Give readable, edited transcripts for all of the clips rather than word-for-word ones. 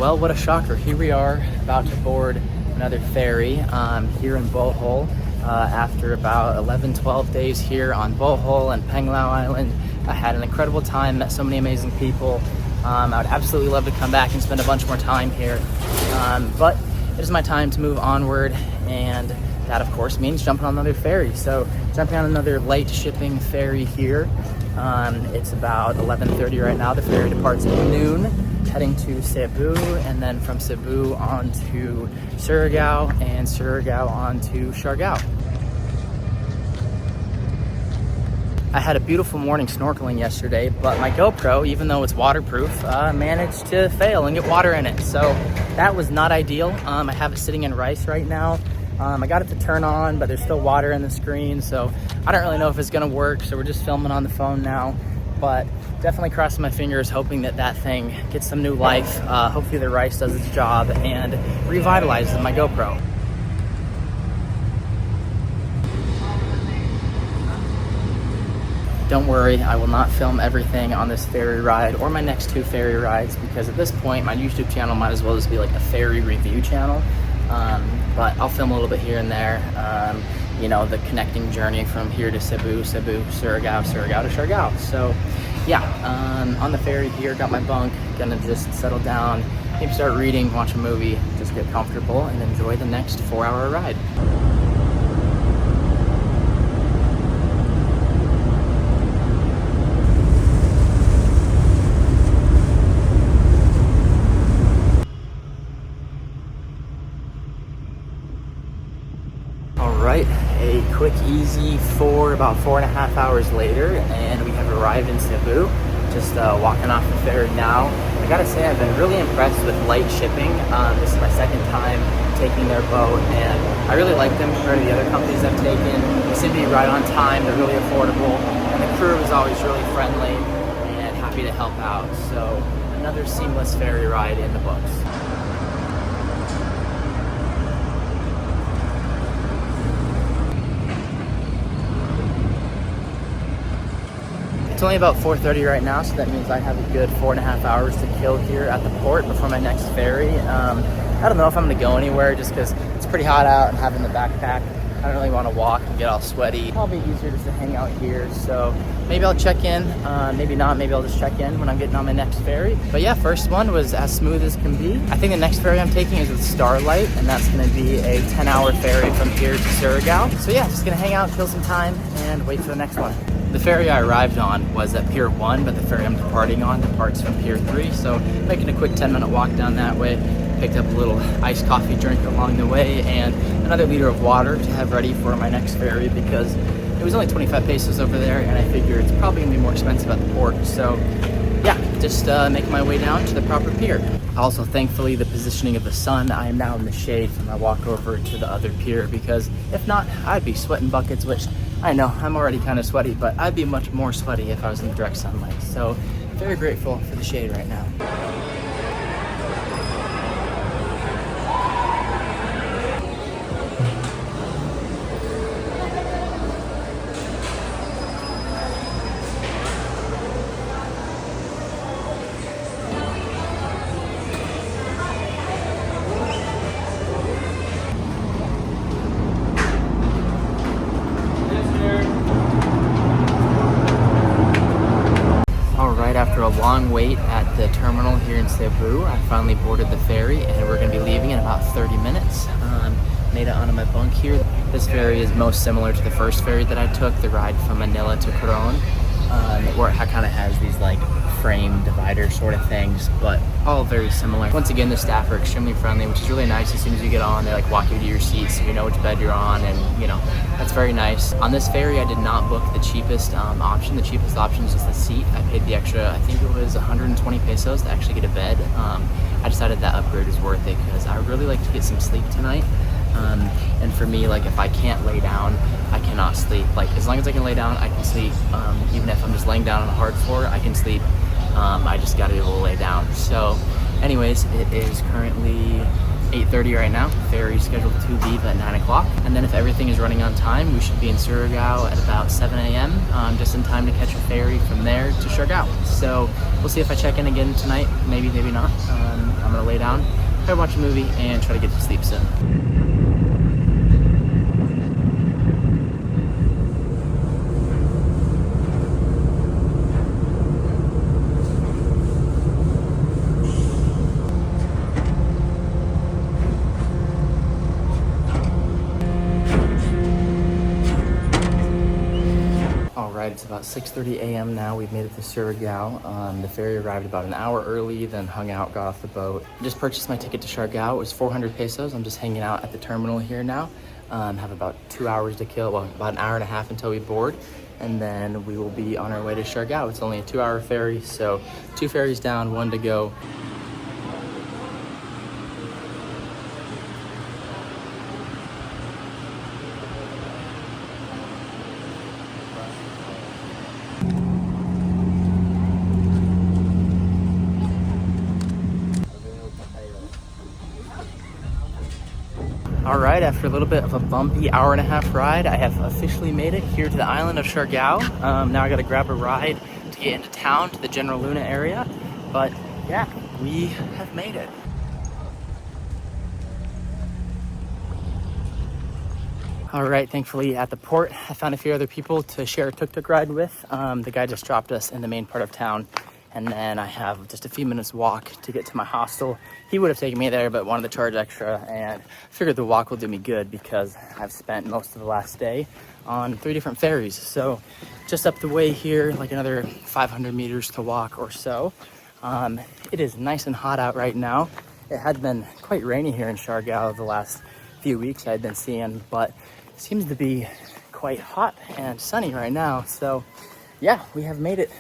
Well, what a shocker. Here we are about to board another ferry here in Bohol after about 11-12 days here on Bohol and Panglao Island. I had an incredible time, met so many amazing people. I would absolutely love to come back and spend a bunch more time here, but it is my time to move onward, and that of course means jumping on another ferry. So jumping on another light shipping ferry here. It's about 11:30 right now. The ferry departs at noon, heading to Cebu, and then from Cebu on to Surigao, and Surigao on to Siargao. I had a beautiful morning snorkeling yesterday, but my GoPro, even though it's waterproof, managed to fail and get water in it. So that was not ideal. I have it sitting in rice right now. I got it to turn on, but there's still water in the screen, so I don't really know if it's gonna work, so we're just filming on the phone now. But definitely crossing my fingers, hoping that that thing gets some new life. Hopefully the rice does its job and revitalizes my GoPro. Don't worry, I will not film everything on this ferry ride or my next two ferry rides, because at this point my YouTube channel might as well just be like a ferry review channel. But I'll film a little bit here and there, you know, the connecting journey from here to Cebu, Surigao, Surigao to Siargao. So yeah, on the ferry here, got my bunk, gonna just settle down, maybe start reading, watch a movie, just get comfortable and enjoy the next 4-hour ride. Right, a quick, easy about 4.5 hours later, and we have arrived in Cebu. Just walking off the ferry now. I gotta say, I've been really impressed with light shipping. This is my second time taking their boat, and I really like them compared to the other companies I've taken. They seem to be right on time, they're really affordable, and the crew is always really friendly and happy to help out. So another seamless ferry ride in the books. It's only about 4:30 right now, so that means I have a good 4.5 hours to kill here at the port before my next ferry. I don't know if I'm gonna go anywhere just because it's pretty hot out and having the backpack. I don't really want to walk and get all sweaty. Probably easier just to hang out here. So maybe I'll check in, maybe not, maybe I'll just check in when I'm getting on my next ferry. But yeah, first one was as smooth as can be. I think the next ferry I'm taking is with Starlight, and that's gonna be a 10-hour ferry from here to Surigao. So yeah, just gonna hang out, kill some time, and wait for the next one. The ferry I arrived on was at Pier 1, but the ferry I'm departing on departs from Pier 3, so making a quick 10-minute walk down that way. Picked up a little iced coffee drink along the way, and another liter of water to have ready for my next ferry, because it was only 25 pesos over there, and I figure it's probably gonna be more expensive at the port. So yeah, just making my way down to the proper pier. Also, thankfully, the positioning of the sun, I am now in the shade from my walk over to the other pier, because if not, I'd be sweating buckets, which I know I'm already kind of sweaty, but I'd be much more sweaty if I was in the direct sunlight. So very grateful for the shade right now. After a long wait at the terminal here in Cebu, I finally boarded the ferry, and we're going to be leaving in about 30 minutes. Made it onto my bunk here. This ferry is most similar to the first ferry that I took, the ride from Manila to Coron, where it kind of has these like frame divider sort of things, but all very similar. Once again, the staff are extremely friendly, which is really nice. As soon as you get on, they like walk you to your seat so you know which bed you're on, and you know, that's very nice. On this ferry, I did not book the cheapest option. The cheapest option is just the seat. I paid the extra, I think it was 120 pesos to actually get a bed. I decided that upgrade is worth it because I would really like to get some sleep tonight. And for me, like if I can't lay down, I cannot sleep. Like as long as I can lay down, I can sleep. Even if I'm just laying down on a hard floor, I can sleep. I just gotta be able to lay down. So anyways, it is currently 8:30 right now. Ferry scheduled to leave at 9 o'clock. And then if everything is running on time, we should be in Surigao at about 7 a.m. Just in time to catch a ferry from there to Siargao. So we'll see if I check in again tonight. Maybe, maybe not. I'm I'm gonna lay down, try to watch a movie, and try to get to sleep soon. Alright, it's about 6:30 a.m. now. We've made it to Surigao. The ferry arrived about an hour early, then hung out, got off the boat. Just purchased my ticket to Siargao. It was 400 pesos. I'm just hanging out at the terminal here now. Have about 2 hours to kill, well, about an hour and a half until we board. And then we will be on our way to Siargao. It's only a 2-hour ferry, so 2 ferries down, 1 to go. All right, after a little bit of a bumpy hour-and-a-half ride, I have officially made it here to the island of Siargao. Now I gotta grab a ride to get into town, to the General Luna area. But yeah, we have made it. All right, thankfully at the port, I found a few other people to share a tuk-tuk ride with. The guy just dropped us in the main part of town. And then I have just a few minutes walk to get to my hostel. He would have taken me there, but wanted to charge extra, and figured the walk will do me good because I've spent most of the last day on 3 different ferries. So just up the way here, like another 500 meters to walk or so. It is nice and hot out right now. It had been quite rainy here in Siargao the last few weeks I've been seeing, but it seems to be quite hot and sunny right now. So yeah, we have made it.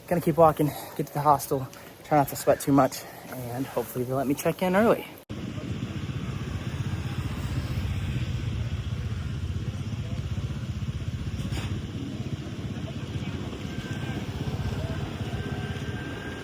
Gonna keep walking, get to the hostel, try not to sweat too much, and hopefully they'll let me check in early.